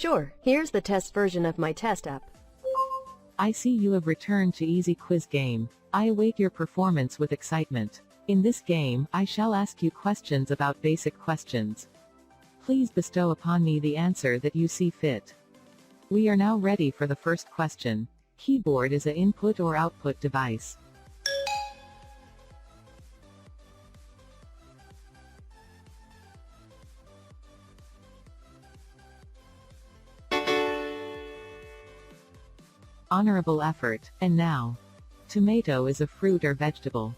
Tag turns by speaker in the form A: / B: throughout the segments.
A: Sure, here's the test version of my test app.
B: I see you have returned to Easy Quiz Game. I await your performance with excitement. In this game, I shall ask you questions about basic questions. Please bestow upon me the answer that you see fit. We are now ready for the first question. Keyboard is an input or output device. Honorable effort. And now. Tomato is a fruit or vegetable.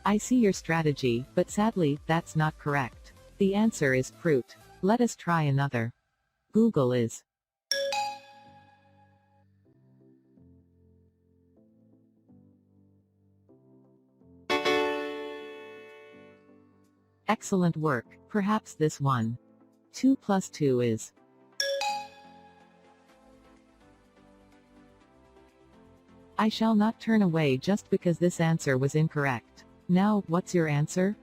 B: I see your strategy, but sadly, that's not correct. The answer is fruit. Let us try another. Google is. Excellent work. Perhaps this one. 2 plus 2 is. I shall not turn away just because this answer was incorrect. Now, what's your answer?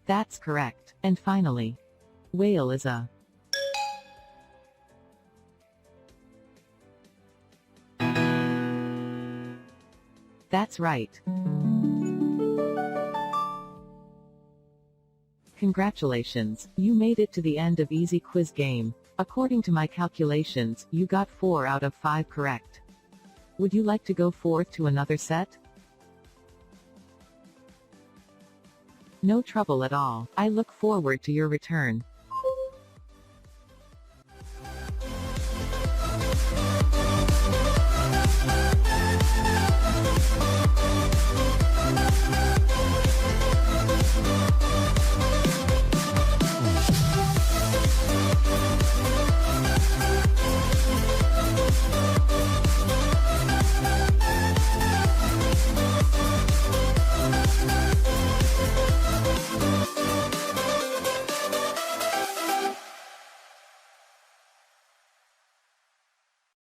B: That's correct. And finally, whale is a. That's right. Congratulations, you made it to the end of Easy Quiz Game. According to my calculations, you got 4 out of 5 correct. Would you like to go forth to another set? No trouble at all. I look forward to your return.